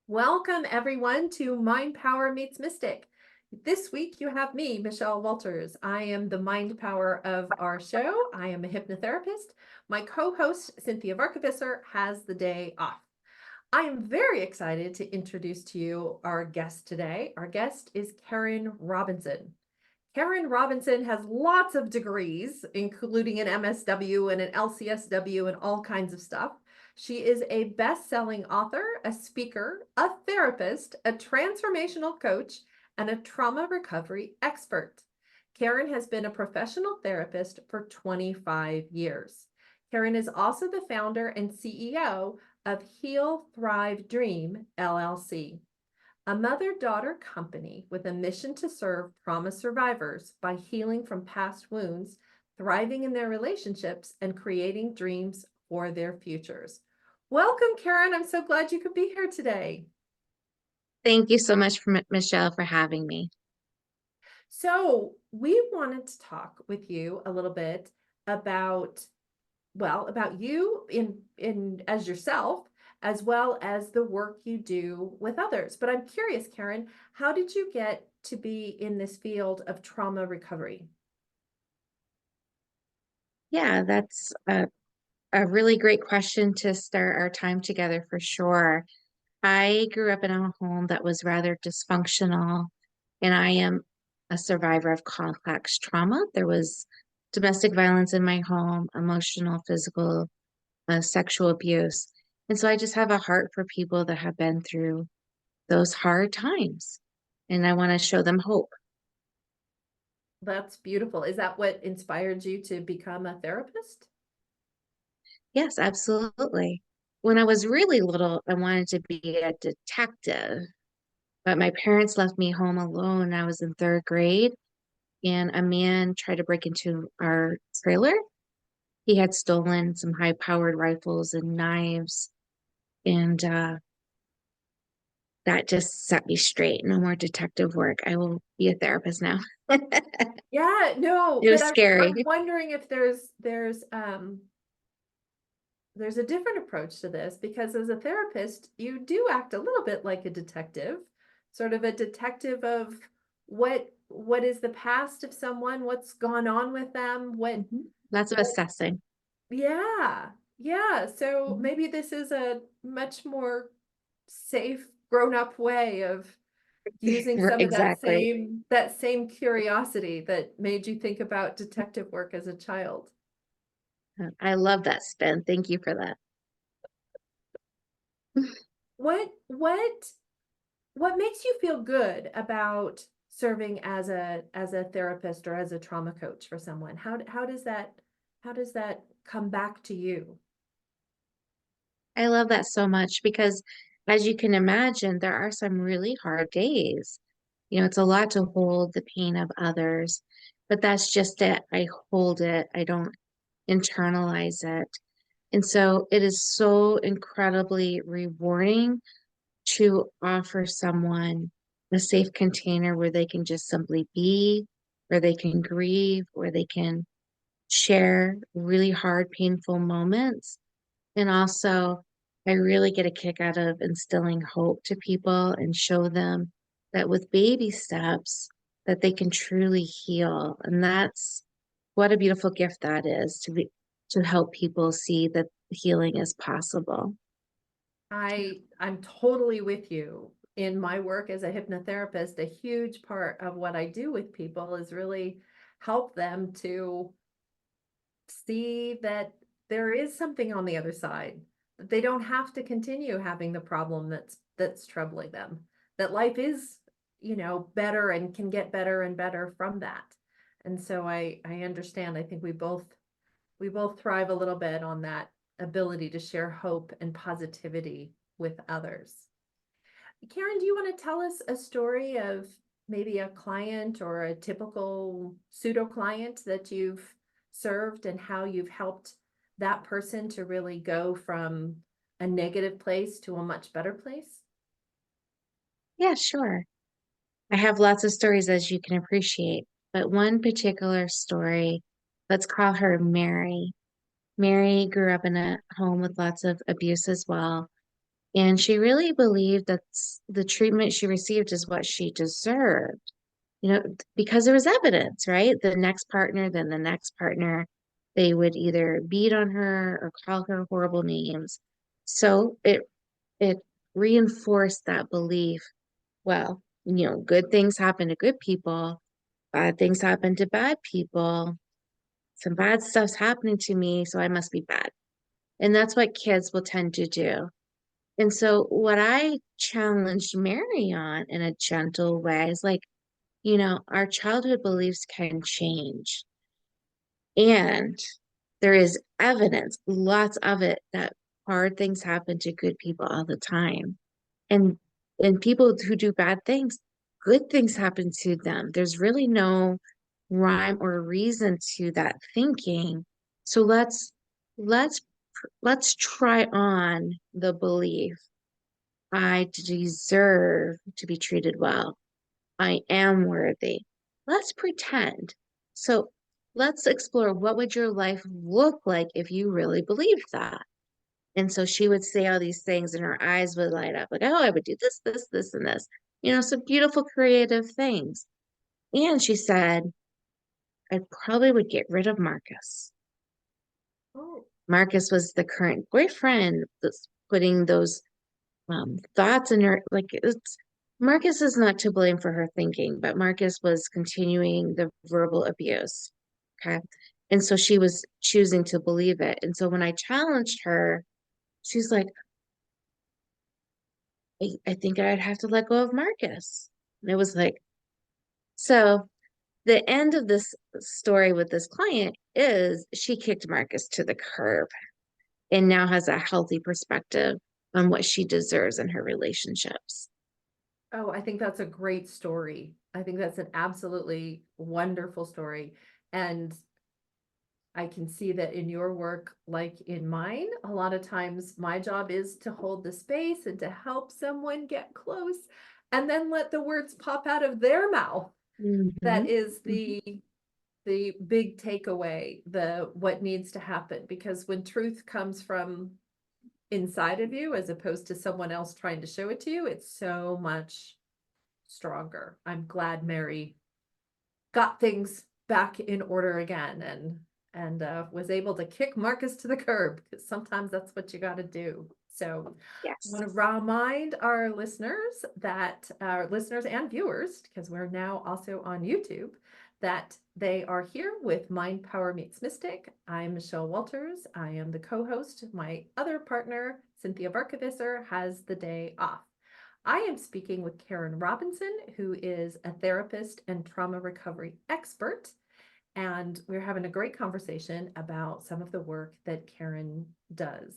Welcome everyone to Mind Power Meets Mystic. This week you have me, Michelle Walters. I am the mind power of our show. I am a hypnotherapist. My co-host, Cynthia Varkevisser, has the day off. I am very excited to introduce to you our guest today. Our guest is Karen Robinson. Karen Robinson has lots of degrees, including an MSW and an LCSW and all kinds of stuff. She is a best-selling author, a speaker, a therapist, a transformational coach, and a trauma recovery expert. Karen has been a professional therapist for 25 years. Karen is also the founder and CEO of Heal Thrive Dream, LLC, a mother-daughter company with a mission to serve trauma survivors by healing from past wounds, thriving in their relationships, and creating dreams for their futures. Welcome, Karen. I'm so glad you could be here today. Thank you so much, Michelle, for having me. So we wanted to talk with you a little bit about, about you in as yourself, as well as the work you do with others. But I'm curious, Karen, how did you get to be in this field of trauma recovery? Yeah, that's a really great question to start our time together for sure. I grew up in a home that was rather dysfunctional, and I am a survivor of complex trauma. There was domestic violence in my home, emotional, physical, sexual abuse. And so I just have a heart for people that have been through those hard times, and I want to show them hope. That's beautiful. Is that what inspired you to become a therapist? Yes, absolutely. When I was really little, I wanted to be a detective, but my parents left me home alone. I was in third grade, and a man tried to break into our trailer. He had stolen some high-powered rifles and knives, and that just set me straight. No more detective work. I will be a therapist now. Yeah, no, It but was I'm scary. wondering if there's a different approach to this, because as a therapist, you do act a little bit like a detective, sort of a detective of what is the past of someone, what's gone on with them, Lots of what assessing. yeah. Yeah, so Mhm. maybe this is a much more safe grown-up way of using some of Exactly. that same curiosity that made you think about detective work as a child. I love that spin. Thank you for that. What what what makes you feel good about serving as a therapist or as a trauma coach for someone? How does that come back to you? I love that so much because, as you can imagine, there are some really hard days. It's a lot to hold the pain of others, but that's just it. I hold it, I don't internalize it. And so it is so incredibly rewarding to offer someone a safe container where they can just simply be, where they can grieve, where they can share really hard, painful moments. And also, I really get a kick out of instilling hope to people and show them that with baby steps that they can truly heal. And that's what a beautiful gift that is to help people see that healing is possible. I'm totally with you. In my work as a hypnotherapist, a huge part of what I do with people is really help them to see that there is something on the other side, that they don't have to continue having the problem that's troubling them, that life is, better and can get better and better from that. And so I understand. I think we both thrive a little bit on that ability to share hope and positivity with others. Karen, do you want to tell us a story of maybe a client or a typical pseudo client that you've served and how you've helped that person to really go from a negative place to a much better place? Yeah, sure. I have lots of stories, as you can appreciate, but one particular story, let's call her Mary. Mary grew up in a home with lots of abuse as well. And she really believed that the treatment she received is what she deserved, because there was evidence, right? The next partner, then the next partner, they would either beat on her or call her horrible names. So it reinforced that belief. Well, good things happen to good people, bad things happen to bad people. Some bad stuff's happening to me, so I must be bad. And that's what kids will tend to do. And so what I challenged Mary on in a gentle way is like, our childhood beliefs can change. And there is evidence, lots of it, that hard things happen to good people all the time. And and people who do bad things, good things happen to them. There's really no rhyme or reason to that thinking. So let's let's try on the belief I deserve to be treated well. I am worthy. Let's pretend. So let's explore, what would your life look like if you really believed that? And so she would say all these things and her eyes would light up like, oh, I would do this, this, this, and this. Some beautiful creative things. And she said, I probably would get rid of Marcus. Oh, Marcus was the current boyfriend that's putting those thoughts in her, like, Marcus is not to blame for her thinking, but Marcus was continuing the verbal abuse. Okay. And so she was choosing to believe it. And so when I challenged her, she's like, I think I'd have to let go of Marcus. And it was like, so the end of this story with this client is she kicked Marcus to the curb and now has a healthy perspective on what she deserves in her relationships. oh, I think that's a great story. I think that's an absolutely wonderful story. And I can see that in your work, like in mine, a lot of times my job is to hold the space and to help someone get close and then let the words pop out of their mouth. That Mhm. is the big takeaway, the what needs to happen, because when truth comes from inside of you as opposed to someone else trying to show it to you, it's so much stronger. I'm glad Mary got things back in order again and was able to kick Marcus to the curb, because sometimes that's what you got to do. So I Yes. want to remind our listeners and viewers, because we're now also on YouTube, that they are here with Mind Power Meets Mystic. I'm Michelle Walters. I am the co-host. My other partner, Cynthia Barkevisser, has the day off. I am speaking with Karen Robinson, who is a therapist and trauma recovery expert. And we're having a great conversation about some of the work that Karen does.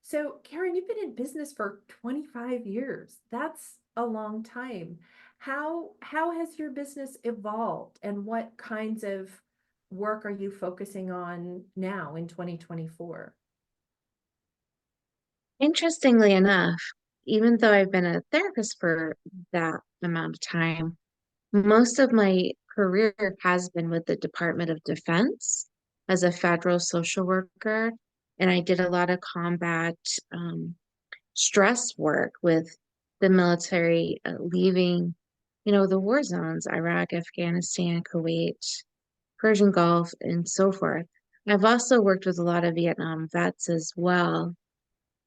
So, Karen, you've been in business for 25 years. That's a long time. How has your business evolved, and what kinds of work are you focusing on now in 2024? Interestingly enough, even though I've been a therapist for that amount of time, most of my career has been with the Department of Defense as a federal social worker. And I did a lot of combat stress work with the military leaving, the war zones, Iraq, Afghanistan, Kuwait, Persian Gulf, and so forth. I've also worked with a lot of Vietnam vets as well.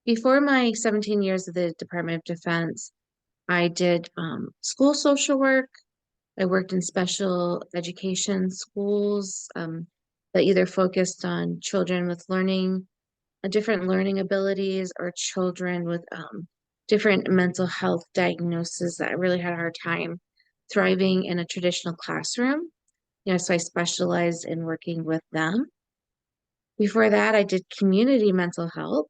Before my 17 years of the Department of Defense, I did school social work. I worked in special education schools that either focused on children with different learning abilities, or children with different mental health diagnoses that really had a hard time thriving in a traditional classroom. So I specialized in working with them. Before that, I did community mental health.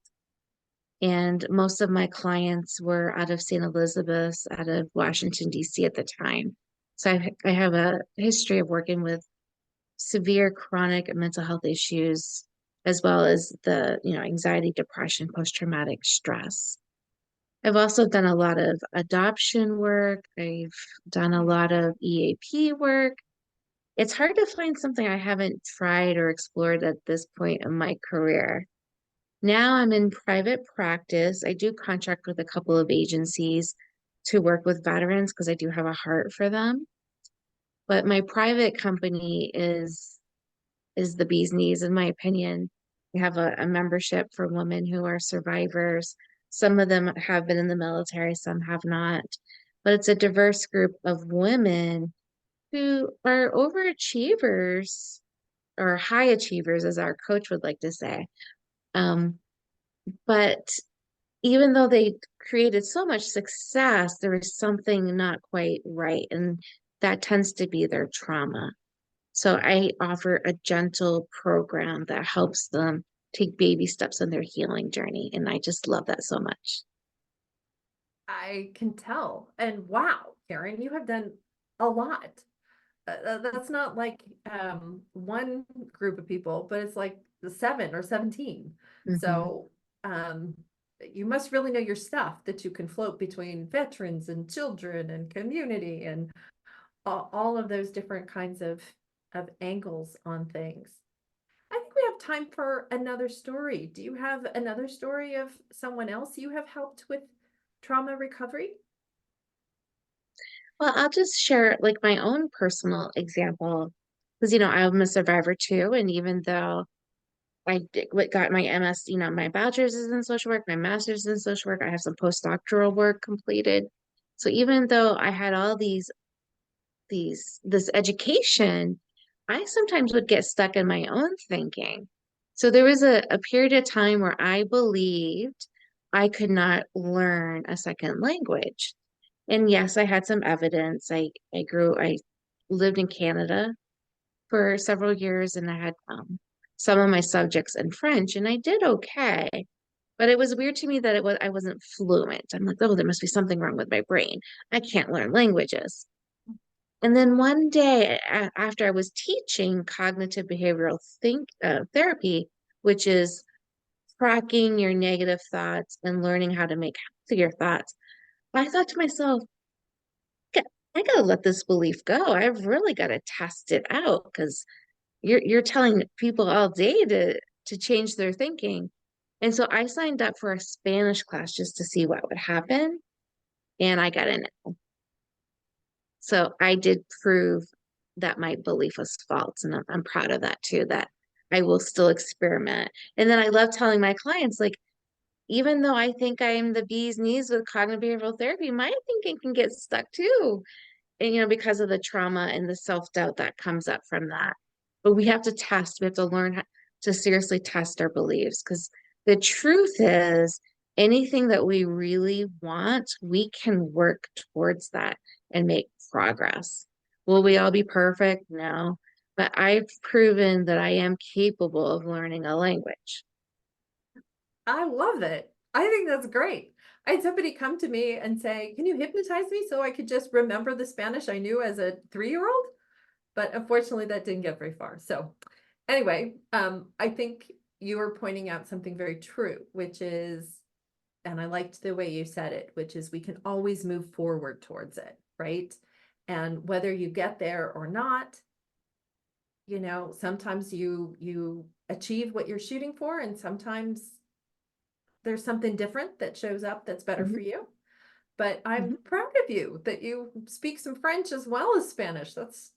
And most of my clients were out of St. Elizabeth, out of Washington, D.C. at the time. So I have a history of working with severe chronic mental health issues, as well as the, anxiety, depression, post-traumatic stress. I've also done a lot of adoption work. I've done a lot of EAP work. It's hard to find something I haven't tried or explored at this point in my career. Now I'm in private practice. I do contract with a couple of agencies to work with veterans because I do have a heart for them. But my private company is the bee's knees, in my opinion. We have a membership for women who are survivors. Some of them have been in the military, some have not. But it's a diverse group of women who are overachievers or high achievers, as our coach would like to say. Um, but even though they created so much success, there is something not quite right. And that tends to be their trauma. So I offer a gentle program that helps them take baby steps on their healing journey. And I just love that so much. I can tell. And wow, Karen, you have done a lot. That's not like one group of people, but it's like the 7 or 17. Hmm. So um, you must really know your stuff that you can float between veterans and children and community and all of those different kinds of angles on things. I think we have time for another story. Do you have another story of someone else you have helped with trauma recovery? Well, I'll just share like my own personal example because, I'm a survivor too. And even though got my MS, my bachelor's is in social work, my master's is in social work, I have some postdoctoral work completed. So even though I had all this education, I sometimes would get stuck in my own thinking. So there was a period of time where I believed I could not learn a second language. And yes, I had some evidence. I lived in Canada for several years and I had some of my subjects in French and I did okay. But it was weird to me that I wasn't fluent. I'm like, oh, there must be something wrong with my brain. I can't learn languages. And then one day after I was teaching cognitive behavioral therapy, which is tracking your negative thoughts and learning how to make healthier thoughts, I thought to myself, "Ga- I gotta let this belief go. I've really got to test it out because you're telling people all day to change their thinking." And so I signed up for a Spanish class just to see what would happen, and I got in it. So I did prove that my belief was false. And I'm proud of that too, that I will still experiment. And then I love telling my clients, like, even though I think I am the bee's knees with cognitive behavioral therapy, my thinking can get stuck too. And, because of the trauma and the self-doubt that comes up from that. But we have to test, we have to learn how to seriously test our beliefs because the truth is anything that we really want, we can work towards that and make progress. Will we all be perfect? No. But I've proven that I am capable of learning a language. I love it. I think that's great. I had somebody come to me and say, "Can you hypnotize me so I could just remember the Spanish I knew as a 3-year-old?" But unfortunately, that didn't get very far. So, anyway, I think you were pointing out something very true, which is, and I liked the way you said it, which is we can always move forward towards it, right? And whether you get there or not, sometimes you achieve what you're shooting for, and sometimes there's something different that shows up that's better Mhm, for you. But I'm mhm. proud of you that you speak some French as well as Spanish. That's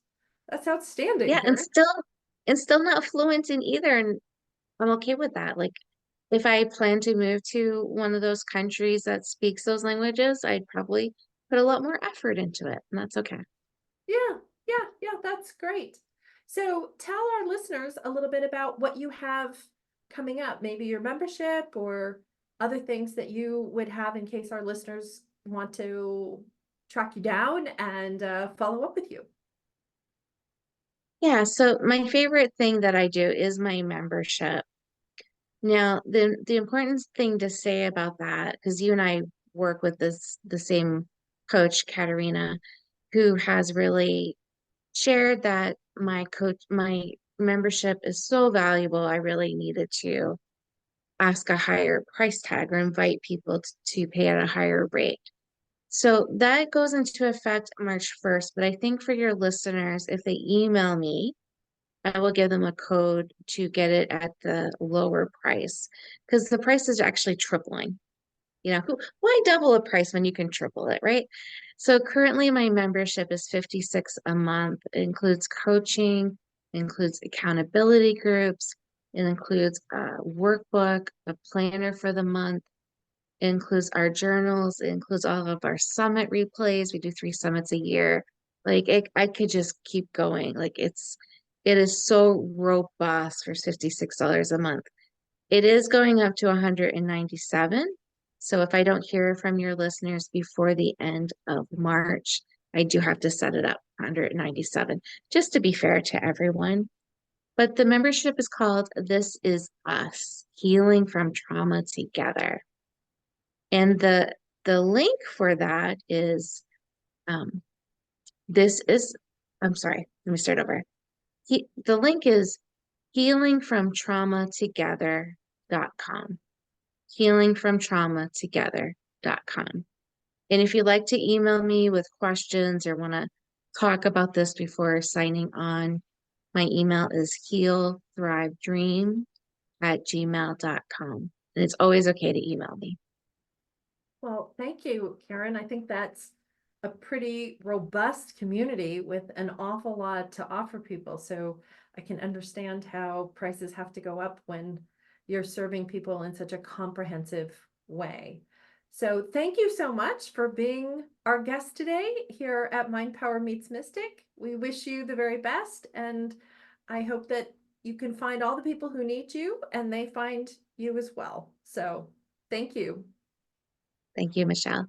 outstanding, Yeah, Karen. and still not fluent in either. And I'm okay with that. Like if I plan to move to one of those countries that speaks those languages, I'd probably put a lot more effort into it, and that's okay. Yeah, yeah, that's great. So tell our listeners a little bit about what you have coming up, maybe your membership or other things that you would have in case our listeners want to track you down and follow up with you. Yeah, so my favorite thing that I do is my membership. Now, the important thing to say about that, because you and I work with the same coach, Katerina, who has really shared that my membership is so valuable. I really needed to ask a higher price tag or invite people to pay at a higher rate. So that goes into effect March 1st. But I think for your listeners, if they email me, I will give them a code to get it at the lower price because the price is actually tripling. Why double a price when you can triple it, right? So currently my membership is 56 a month. It includes coaching, includes accountability groups, it includes a workbook, a planner for the month, it includes our journals, it includes all of our summit replays. We do 3 summits a year. I could just keep going. It is so robust for $56 a month. It is going up to 197. So if I don't hear from your listeners before the end of March, I do have to set it up 197, just to be fair to everyone. But the membership is called This Is Us, Healing from Trauma Together. And the link for that is um, this is, I'm sorry, let me start over. The link is healingfromtraumatogether.com. Healingfromtraumatogether.com. And if you'd like to email me with questions or want to talk about this before signing on, my email is healthrivedream@gmail.com. And it's always okay to email me. Well, thank you, Karen. I think that's a pretty robust community with an awful lot to offer people. So I can understand how prices have to go up when you're serving people in such a comprehensive way. So thank you so much for being our guest today here at Mind Power Meets Mystic. We wish you the very best, and I hope that you can find all the people who need you and they find you as well. So thank you. Thank you, Michelle.